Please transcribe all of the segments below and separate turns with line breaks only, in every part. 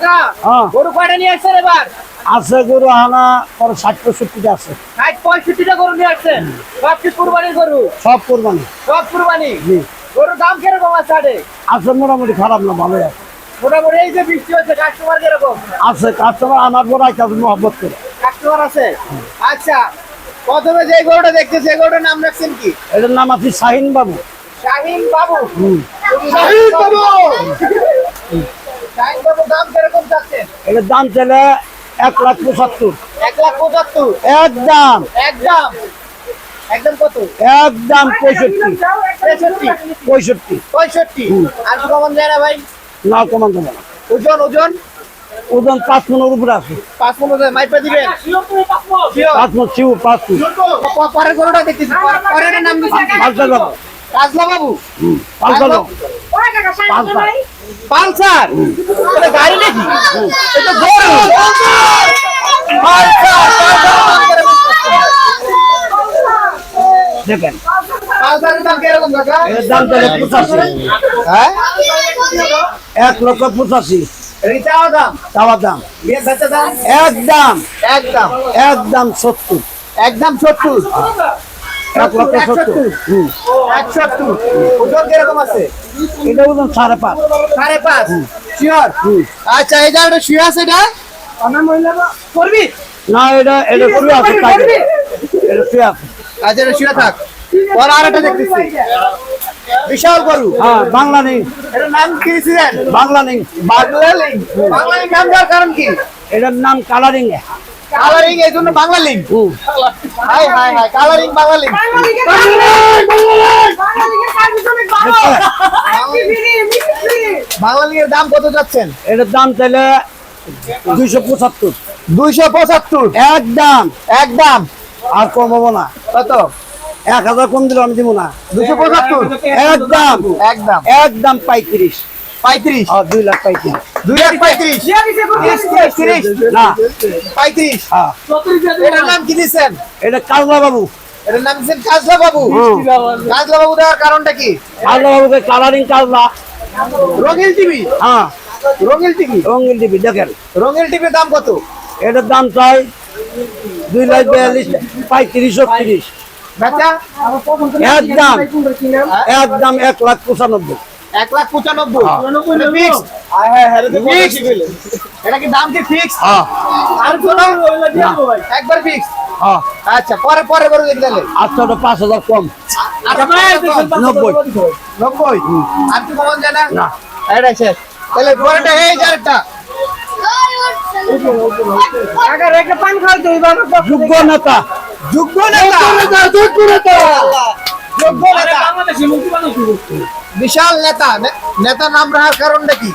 কাকা গরু কয়টা নিয়ে আসছেন এবার?
আছে গরু আনা 60-65টা আছে।
60-65টা গরু নিয়ে আসছেন। সব কি কুরবানির গরু?
সব কোরবানি।
সব কুরবানি।
জি।
গরুর দাম কিরকম আছে আরে?
আছে মোটামুটি খারাপ না, ভালোই আছে।
মোটামুটি এই যে বৃষ্টি হচ্ছে কাস্টমার কিরকম?
আছে কাস্টমার আনার পর আইতাছে মহব্বত করে।
কাস্টমার আছে। আচ্ছা, প্রথমে যে গরুটা দেখতেছি এই গরুটার নাম রাখছেন কি?
এটার নাম আছে শাহিন বাবু।
শাহিন বাবু।
শাহিন বাবু।
শাহিন বাবু দাম কিরকম চাচ্ছেন?
এটার দাম চাইলে 1,75,000।
1,75,000
একদম
একদম একদম কত?
একদম 65।
65 আর তো কমন যায় না ভাই?
না কমান কমান।
ওজন ওজন
ওজন 5 মনের উপরে আছে।
5 মন মাইপা দিবেন?
5 মন ছিল 5 মন।
পরের গরুটা দেখতেছি, পরের নাম দিচ্ছি
পালসার বাবু।
কাজলা বাবু।
পালসার বাবু।
পালসার এটা গাড়ি নাকি? এটা গরু। পালসার
দেখেন
পালসারের দাম কিরকম কাকা?
এর দাম তাহলে 85।
হ্যাঁ
1,85,000
রিচাও দাম
চাওয়া দাম।
বিয়ে বেচা দাম
একদম
একদম
একদম 70।
একদম 70
1,70,000।
170 ওজন কিরকম আছে?
এটা ওজন 5.5।
5.5 শিওর? আচ্ছা এই জায়গাটা শুয়ে আছে এটা করবি?
না এটা এটা করে আছে কাটবে। এটা শুয়ে আছে।
আচ্ছা এটা শুয়ে থাক। পরে আরেকটা দেখতেছি বিশাল গরু।
হ্যাঁ বাংলা নেই।
এটার নাম কি দিয়েছিলেন?
বাংলা নেই।
বাংলা লিং। বাংলা লিং নাম দেওয়ার কারণ কি?
এটার নাম কালারিং।
কালারিং এই জন্য বাংলা লিং। হাই হাই হাই কালারিং বাংলা লিং। বাংলা লিং এর দাম কত যাচ্ছেন?
এটার দাম চাইলে 275।
275
একদম
একদম।
আর কম হবো না।
কত?
1000 কম দিলে আমি দিব না।
275
একদম
একদম
একদম 35।
35
2,35,000।
2,35,000 30
না
35।
হ্যাঁ
এটার নাম কি দিচ্ছেন?
এটা কাজলা বাবু।
এটার নাম দিচ্ছেন কাজলা বাবু। কাজলা বাবু দেওয়ার কারণটা কি?
কাজলা বাবুকে কালারিং কাজলা।
রঙিল টিভি।
হ্যাঁ
রঙিল টিভি।
রঙিন টিভি দেখেন।
রঙিল টিভির দাম কত?
এটার দাম চাই 2,42,000 35-30।
বেচা
একদম একদম 1,95,000।
1,95,000 ফিক্স। এটা কি দাম কি ফিক্স?
হ্যাঁ
আর কোন একবার ফিক্স?
হ্যাঁ
আচ্ছা পরে পরে করে দেখলে
আচ্ছা ওটা 5,000 কম।
90 আর কি কমন জানা
না।
এটা শেষ তাহলে পরেটা এই যারটা
যোগ্য নেতা।
যোগ্য নেতা যোগ্য নেতা যোগ্য নেতা বিশাল নেতা নেতার নাম রাখার কারণটা কি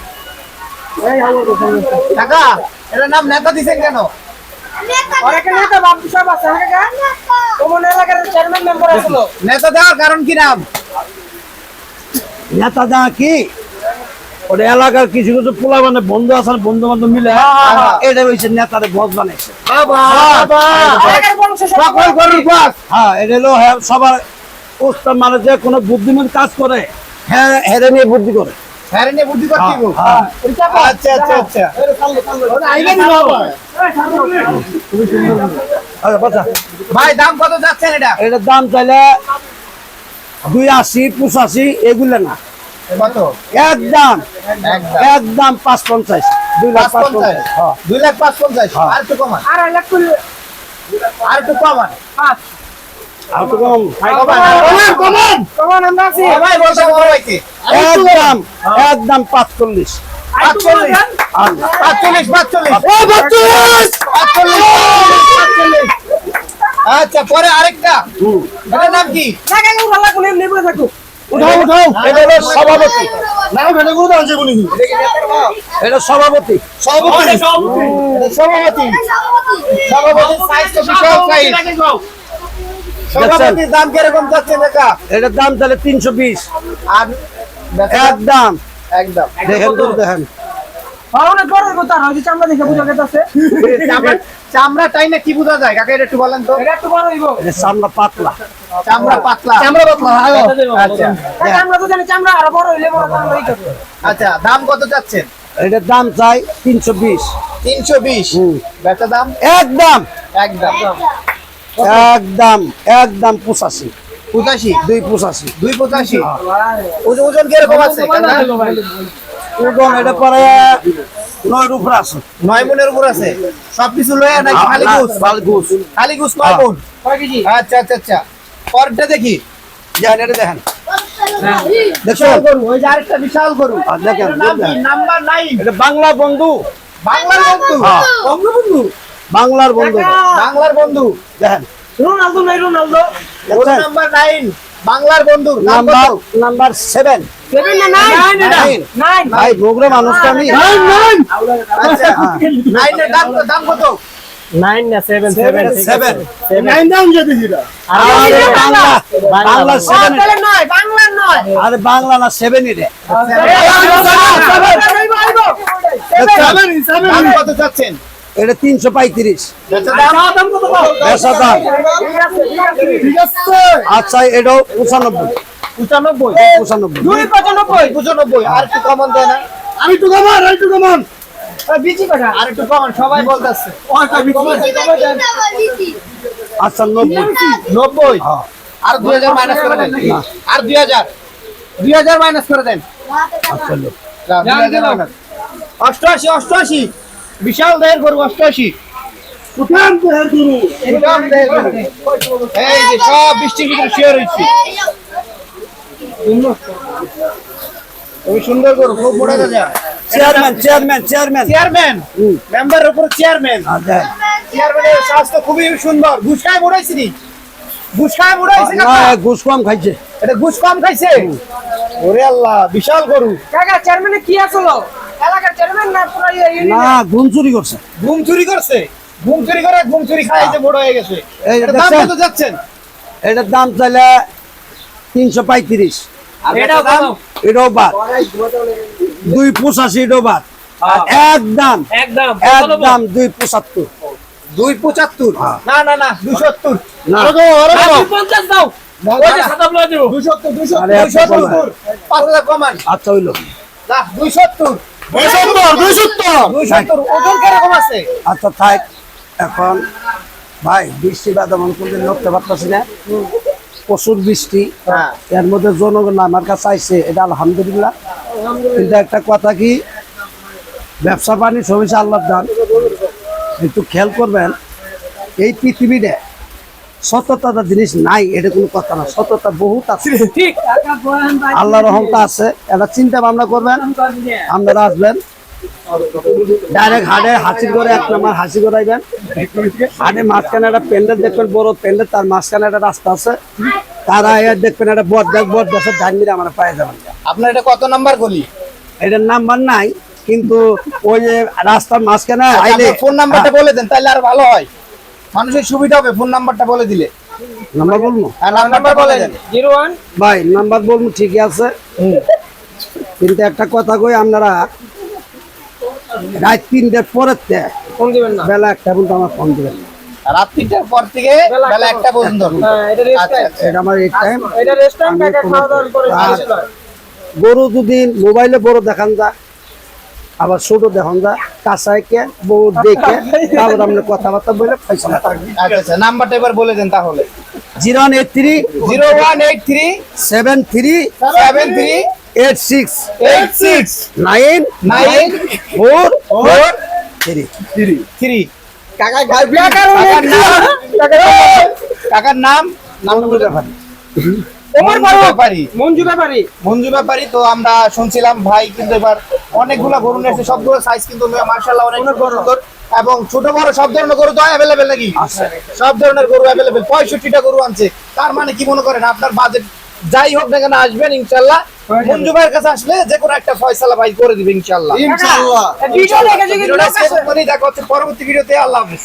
কাকা? এটার নাম নেতা দিছেন কেন? নেতা দেওয়ার কারণ কি নাম?
নেতা দা কি ওটা এলাকার কিছু কিছু পোলা মানে বন্ধু আছে বন্ধু বান্ধব মিলে এটা হয়েছে নেতারে বস বানাইছে।
সকল গরুর বস।
হ্যাঁ এটা হলো হ্যাঁ সবার উস্তাদ মানে যে কোনো বুদ্ধিমান কাজ করে হ্যাঁ হেরে নিয়ে বুদ্ধি করে।
হ্যাঁ নিয়ে বুদ্ধি করতে গো। আচ্ছা আচ্ছা আচ্ছা
আচ্ছা বাচ্চা
ভাই দাম কত যাচ্ছেন এটা?
এটার দাম চাইলে 280 85 এগুলো না।
কত?
একদম
একদম
একদম 550 2,55,000।
2,55,000 আর একটু কমান আর একটু কমান
আর তো কম
কমান আমরা আছি ভাই বলতে বলতে
একদম একদম 45।
45 আচ্ছা পরে আরেকটা এটার নাম কি?
উঠাও উঠাও এটা হলো সভাপতি। এটা সভাপতি
সভাপতি সভাপতি সাইজ তো বিশাল সাইজ। সভাপতির দাম কিরকম যাচ্ছে দেখা?
এটার দাম তাহলে 320।
আর
একদম
একদম
দেখেন তো দেখেন
চামড়া টাই না কি বোঝা যায় কাকা? এটা একটু বলেন তো।
এটা চামড়া পাতলা।
চামড়া পাতলা চামড়া পাতলা আচ্ছা
আমরা তো জানি চামড়া আরো বড় হইলে বড় দাম হই যাবে।
আচ্ছা দাম কত যাচ্ছেন?
এটার দাম চাই 320।
320 বেচা দাম
একদম
একদম
একদম 85।
85
285।
285 ওজন কিরকম আছে
ওজন এটা পরে 9 উপর আছে।
9 মনের উপর আছে সবকিছু লয়ে নাকি খালি গোস খালি গোস 9 মন কয় কেজি আচ্ছা আচ্ছা আচ্ছা পরটা দেখি
এটা দেখেন
বিশাল গরু ওই যে আরেকটা বিশাল গরু
দেখেন
নাম্বার 9
এটা বাংলা বন্ধু।
বাংলার বন্ধু বঙ্গবন্ধু
বাংলার বন্ধু
বাংলার বন্ধু
দেখেন
রোনালদো নাই রোনালদো
দেখছেন?
নাম্বার 9 বাংলার বন্ধু
নাম্বার 7।
7 না 9
ভাই বগুড়া মানুষ তো আমি।
আচ্ছা 9 এর দাম কত
9 না 7
7
9 দাম যদি দিরা
আরে বাংলা 7
তাহলে নয় বাংলার নয়
আরে বাংলা না 7 এটা।
দাম কত চাচ্ছেন
এটা 335।
দাম কত
বেচা দাম
ঠিক আছে
আচ্ছা এটাও 95।
95 295 আর একটু কমান দেয় না
আমি তো কমান
বিচি কথা আর একটু কমান সবাই বলতেছে
আচ্ছা 90।
90
হ্যাঁ।
আর 2000 মাইনাস করে দেন আর 2000 মাইনাস করে দেন
আচ্ছা লোক
88 88 বিশাল দেহের গরু 88
উঠান দেহের গুরু
একদম দেহের গরু এই যে সব বৃষ্টির ভিতরে শেয়ার হইছে খুব সুন্দর গরু খুব বড় রাজা চেয়ারম্যান মেম্বারের উপর চেয়ারম্যান
আচ্ছা
চেয়ারম্যানের স্বাস্থ্য খুবই সুন্দর গুছকায় মোড়াইছি নি গুছকায় মোড়াইছি
না ঘুষ কম খাইছে।
এটা গুছ কম খাইছে ওরে আল্লাহ বিশাল গরু
কাকা চেয়ারম্যানে কি আসলো এলাকার চেয়ারম্যান না পুরো
না ঘুম চুরি করছে।
ঘুম চুরি করছে ঘুম চুরি খাই যে বড় হয়ে গেছে
এই
এটার দাম
দেখছেন?
কত যাচ্ছেন
এটার দাম চাইলে 335।
আর এটার দাম
এটাও বাদ 285 এটাও বাদ একদম
একদম
275।
275
হ্যাঁ।
না না না 270
না।
আরো
50 দাও ওই যে সাদা ব্লাড দেব
270
আরে এত কম না।
5000 কমান
আচ্ছা হইলো
না 270 ওজন কিরকম আছে
আচ্ছা থাক এখন ভাই বৃষ্টি বাদা মন করতে লড়তে পারতেছি না প্রচুর বৃষ্টি
হ্যাঁ
এর মধ্যে জনগণ আমার কাছে আইছে এটা আলহামদুলিল্লাহ কিন্তু একটা কথা কি ব্যবসা বাণিজ্য সমস্যা আল্লাহর দান একটু খেয়াল করবেন এই পৃথিবীতে সততা জিনিস নাই এটা কোনো কথা না সততা বহুত আছে
ঠিক কাকা বলেন ভাই
আল্লাহর রহমত আছে এটা চিন্তা ভাবনা করবেন আপনারা আসবেন ডাইরেক্ট হাটে হাসি করে 1 নম্বর হাসি করাইবেন হাটে মাঝখানে একটা প্যান্ডেল দেখবেন বড় প্যান্ডেল তার মাঝখানে একটা রাস্তা আছে তারা এর দেখবেন একটা বট গাছের ধান মিলে আমরা পায়ে যাবেন
আপনার এটা কত নাম্বার গলি
এটার নাম্বার নাই কিন্তু ওই যে রাস্তার মাঝখানে আইলে
ফোন নাম্বারটা বলে দেন তাহলে আরো ভালো হয় মানুষের সুবিধা হবে ফোন নাম্বারটা বলে দিলে
নাম্বার বলবো
আর নাম্বার বলে দেন
01
ভাই নাম্বার বলবো ঠিকই আছে কিন্তু একটা কথা কই আপনারা রাত 3টার পরের থেকে
ফোন দিবেন না
বেলা 1টা পর্যন্ত আমার ফোন দিবেন
রাত 3টার পর থেকে বেলা 1টা পর্যন্ত
হ্যাঁ এটা রেস্ট
আচ্ছা,
টাইম
এটা আমার এই টাইম
এটা রেস্ট টাইম কাকা খাওয়া দাওয়ার পরে ছিল
গরু যদি মোবাইলে বড় দেখান যা আবার ছোট দেখান যা কাঁচাইকে বউ দেখে তারপর আমরা কথাবার্তা বলে ফয়সালা থাকবে
আচ্ছা আচ্ছা নাম্বারটা এবার বলে দেন তাহলে
0183
0183
73
73
86
86
9
9
4
4
3
3 কাকা কাকার নাম ওমর ব্যাপারী
মঞ্জু ব্যাপারী
মঞ্জু ব্যাপারী তো আমরা শুনছিলাম ভাই কিন্তু এবার অনেকগুলা গরু নিয়েছে সবগুলো সাইজ কিন্তু মার্শাল্লাহ অনেক সুন্দর এবং ছোট বড় সব ধরনের গরু তো অ্যাভেলেবেল নাকি সব ধরনের গরু অ্যাভেলেবেল 65টা গরু আনছে তার মানে কি মনে করেন আপনার বাজেট যাই হোক না কেন আসবেন ইনশাল্লাহ মঞ্জু ভাইয়ের কাছে আসলে যে কোনো একটা ফয়সালা ভাই করে দিবে ইনশাল্লাহ
ভিডিও দেখে যদি
দেখা হচ্ছে পরবর্তী ভিডিওতে আল্লাহ হাফেজ